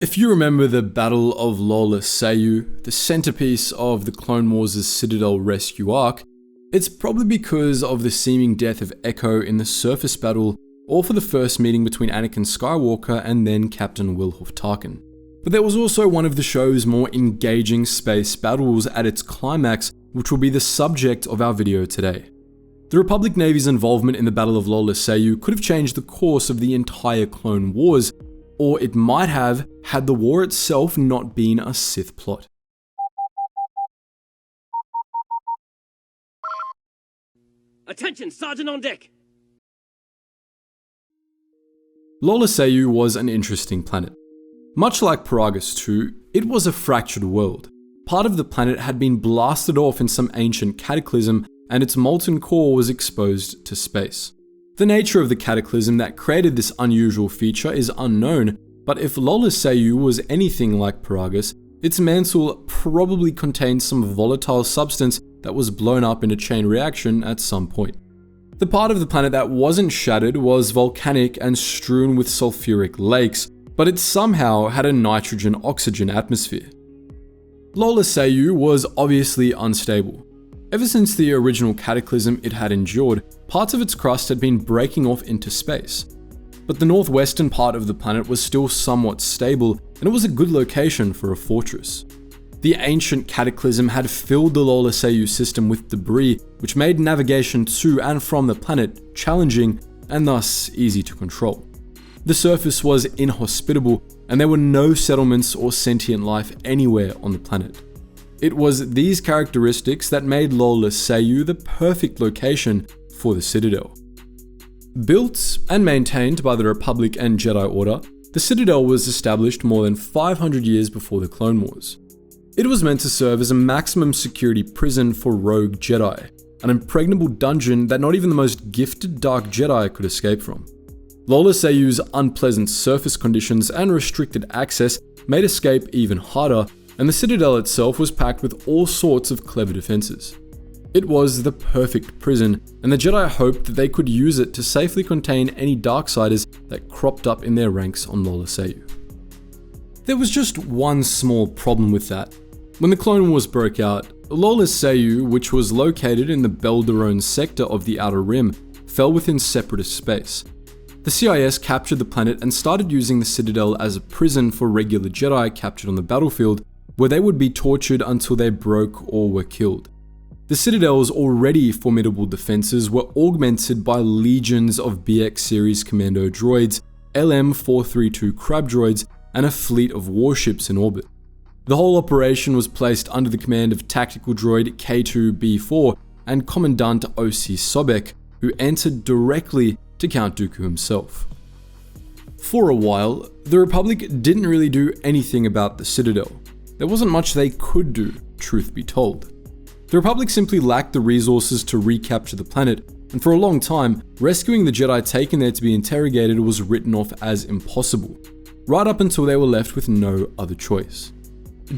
If you remember the Battle of Lola Sayu, the centerpiece of the Clone Wars' Citadel Rescue arc, it's probably because of the seeming death of Echo in the surface battle, or for the first meeting between Anakin Skywalker and then Captain Wilhoff Tarkin. But there was also one of the show's more engaging space battles at its climax, which will be the subject of our video today. The Republic Navy's involvement in the Battle of Lola Sayu could have changed the course of the entire Clone Wars, or it might have had the war itself not been a Sith plot. Attention, Sergeant on deck! Lola Sayu was an interesting planet. Much like Peragus II, it was a fractured world. Part of the planet had been blasted off in some ancient cataclysm, and its molten core was exposed to space. The nature of the cataclysm that created this unusual feature is unknown, but if Lola Sayu was anything like Peragus, its mantle probably contained some volatile substance that was blown up in a chain reaction at some point. The part of the planet that wasn't shattered was volcanic and strewn with sulfuric lakes, but it somehow had a nitrogen-oxygen atmosphere. Lola Sayu was obviously unstable. Ever since the original cataclysm it had endured, parts of its crust had been breaking off into space. But the northwestern part of the planet was still somewhat stable, and it was a good location for a fortress. The ancient cataclysm had filled the Lola Sayu system with debris, which made navigation to and from the planet challenging and thus easy to control. The surface was inhospitable, and there were no settlements or sentient life anywhere on the planet. It was these characteristics that made Lola Sayu the perfect location for the Citadel. Built and maintained by the Republic and Jedi Order, the Citadel was established more than 500 years before the Clone Wars. It was meant to serve as a maximum security prison for rogue Jedi, an impregnable dungeon that not even the most gifted Dark Jedi could escape from. Lola Sayu's unpleasant surface conditions and restricted access made escape even harder, and the Citadel itself was packed with all sorts of clever defenses. It was the perfect prison, and the Jedi hoped that they could use it to safely contain any Darksiders that cropped up in their ranks on Lola Sayu. There was just one small problem with that. When the Clone Wars broke out, Lola Sayu, which was located in the Belderone sector of the Outer Rim, fell within Separatist space. The CIS captured the planet and started using the Citadel as a prison for regular Jedi captured on the battlefield, where they would be tortured until they broke or were killed. The Citadel's already formidable defenses were augmented by legions of BX series commando droids, LM-432 crab droids, and a fleet of warships in orbit. The whole operation was placed under the command of tactical droid K2B4 and Commandant O.C. Sobek, who answered directly to Count Dooku himself. For a while, the Republic didn't really do anything about the Citadel. There wasn't much they could do, truth be told. The Republic simply lacked the resources to recapture the planet, and for a long time, rescuing the Jedi taken there to be interrogated was written off as impossible, right up until they were left with no other choice.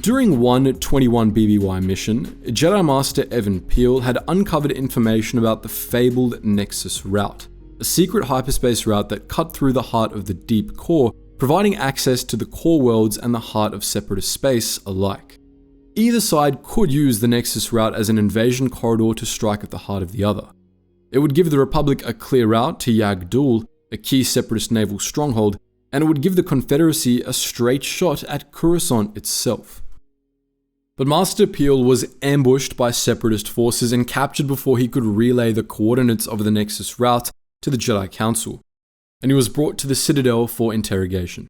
During one 21 BBY mission, Jedi Master Evan Peel had uncovered information about the fabled Nexus route, a secret hyperspace route that cut through the heart of the deep core, providing access to the core worlds and the heart of Separatist space alike. Either side could use the Nexus route as an invasion corridor to strike at the heart of the other. It would give the Republic a clear route to Yag Dul, a key Separatist naval stronghold, and it would give the Confederacy a straight shot at Coruscant itself. But Master Peel was ambushed by Separatist forces and captured before he could relay the coordinates of the Nexus route to the Jedi Council, and he was brought to the Citadel for interrogation.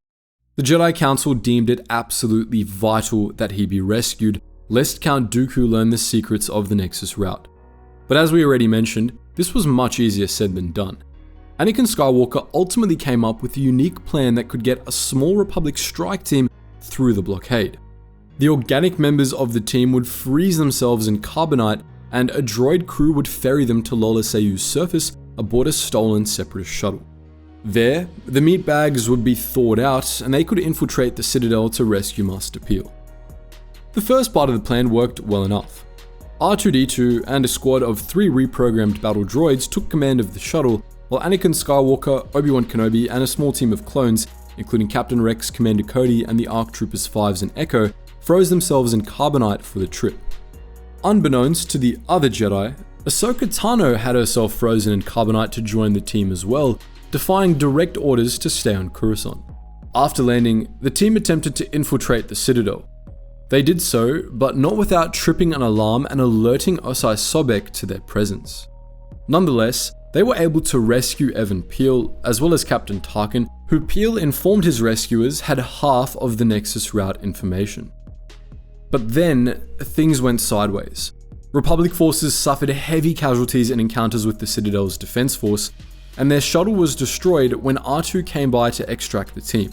The Jedi Council deemed it absolutely vital that he be rescued, lest Count Dooku learn the secrets of the Nexus route. But as we already mentioned, this was much easier said than done. Anakin Skywalker ultimately came up with a unique plan that could get a small Republic strike team through the blockade. The organic members of the team would freeze themselves in carbonite, and a droid crew would ferry them to Lola Sayu's surface aboard a stolen Separatist shuttle. There, the meat bags would be thawed out, and they could infiltrate the Citadel to rescue Master Peel. The first part of the plan worked well enough. R2-D2 and a squad of 3 reprogrammed battle droids took command of the shuttle, while Anakin Skywalker, Obi-Wan Kenobi, and a small team of clones including Captain Rex, Commander Cody, and the ARC Troopers 5s and Echo, froze themselves in carbonite for the trip. Unbeknownst to the other Jedi, Ahsoka Tano had herself frozen in carbonite to join the team as well, defying direct orders to stay on Coruscant. After landing, the team attempted to infiltrate the Citadel. They did so, but not without tripping an alarm and alerting Osai Sobek to their presence. Nonetheless, they were able to rescue Evan Peel, as well as Captain Tarkin, who Peel informed his rescuers had half of the Nexus route information. But then, things went sideways. Republic forces suffered heavy casualties in encounters with the Citadel's defense force, and their shuttle was destroyed when R2 came by to extract the team.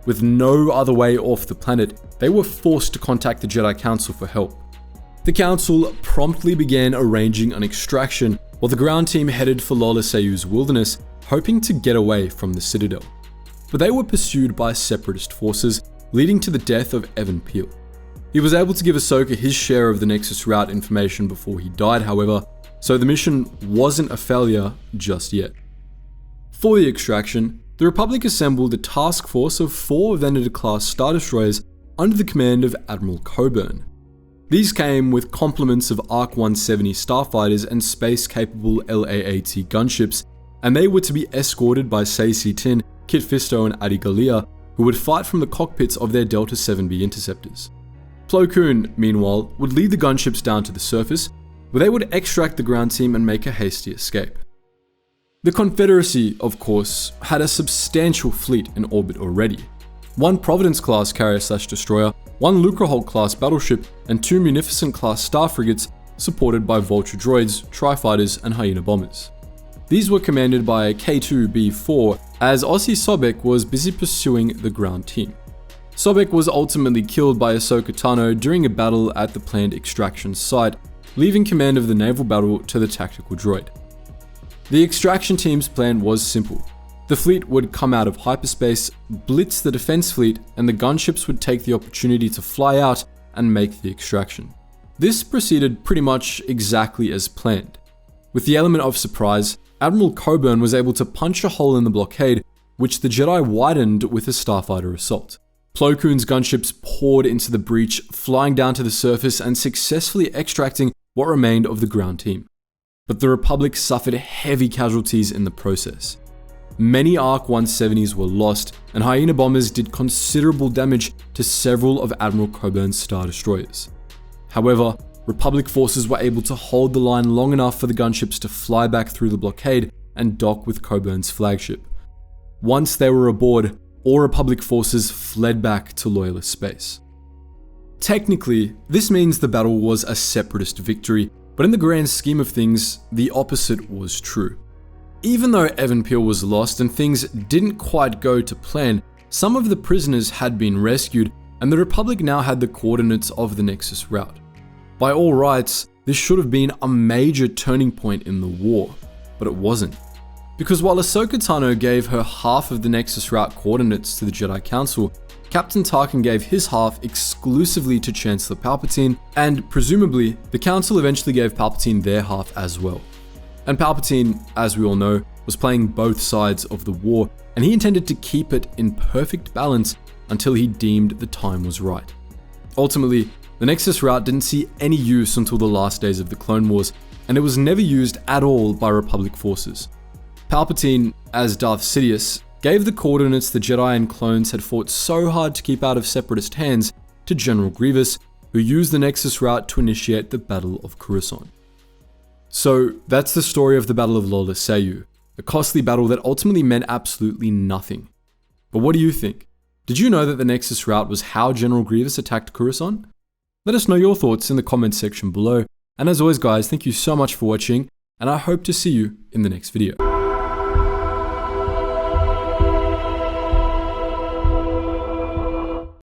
With no other way off the planet, they were forced to contact the Jedi Council for help. The Council promptly began arranging an extraction while the ground team headed for Lola Sayu's wilderness, hoping to get away from the Citadel. But they were pursued by separatist forces, leading to the death of Evan Peel. He was able to give Ahsoka his share of the Nexus route information before he died, however, so the mission wasn't a failure just yet. For the extraction, the Republic assembled a task force of 4 Venator-class Star Destroyers under the command of Admiral Coburn. These came with complements of ARC-170 starfighters and space-capable LAAT gunships, and they were to be escorted by Saesee Tiin, Kit Fisto, and Adi Gallia, who would fight from the cockpits of their Delta 7B interceptors. Plo Koon, meanwhile, would lead the gunships down to the surface, where they would extract the ground team and make a hasty escape. The Confederacy, of course, had a substantial fleet in orbit already. 1 Providence-class carrier/destroyer, 1 Lucrehulk-class battleship, and 2 Munificent-class star frigates supported by Vulture droids, Tri-fighters, and Hyena bombers. These were commanded by K2B4, as Osai Sobek was busy pursuing the ground team. Sobek was ultimately killed by Ahsoka Tano during a battle at the planned extraction site, leaving command of the naval battle to the tactical droid. The extraction team's plan was simple. The fleet would come out of hyperspace, blitz the defense fleet, and the gunships would take the opportunity to fly out and make the extraction. This proceeded pretty much exactly as planned. With the element of surprise, Admiral Coburn was able to punch a hole in the blockade, which the Jedi widened with a starfighter assault. Plo Koon's gunships poured into the breach, flying down to the surface and successfully extracting what remained of the ground team. But the Republic suffered heavy casualties in the process. Many ARC-170s were lost, and Hyena bombers did considerable damage to several of Admiral Coburn's Star Destroyers. However, Republic forces were able to hold the line long enough for the gunships to fly back through the blockade and dock with Coburn's flagship. Once they were aboard, all Republic forces fled back to Loyalist space. Technically, this means the battle was a separatist victory, but in the grand scheme of things, the opposite was true. Even though Evan Peel was lost and things didn't quite go to plan, some of the prisoners had been rescued, and the Republic now had the coordinates of the Nexus route. By all rights, this should have been a major turning point in the war, but it wasn't. Because while Ahsoka Tano gave her half of the Nexus route coordinates to the Jedi Council, Captain Tarkin gave his half exclusively to Chancellor Palpatine, and presumably, the Council eventually gave Palpatine their half as well. And Palpatine, as we all know, was playing both sides of the war, and he intended to keep it in perfect balance until he deemed the time was right. Ultimately, the Nexus route didn't see any use until the last days of the Clone Wars, and it was never used at all by Republic forces. Palpatine, as Darth Sidious, gave the coordinates the Jedi and clones had fought so hard to keep out of Separatist hands to General Grievous, who used the Nexus route to initiate the Battle of Coruscant. So that's the story of the Battle of Lola Sayu, a costly battle that ultimately meant absolutely nothing. But what do you think? Did you know that the Nexus route was how General Grievous attacked Coruscant? Let us know your thoughts in the comments section below, and as always guys, thank you so much for watching, and I hope to see you in the next video.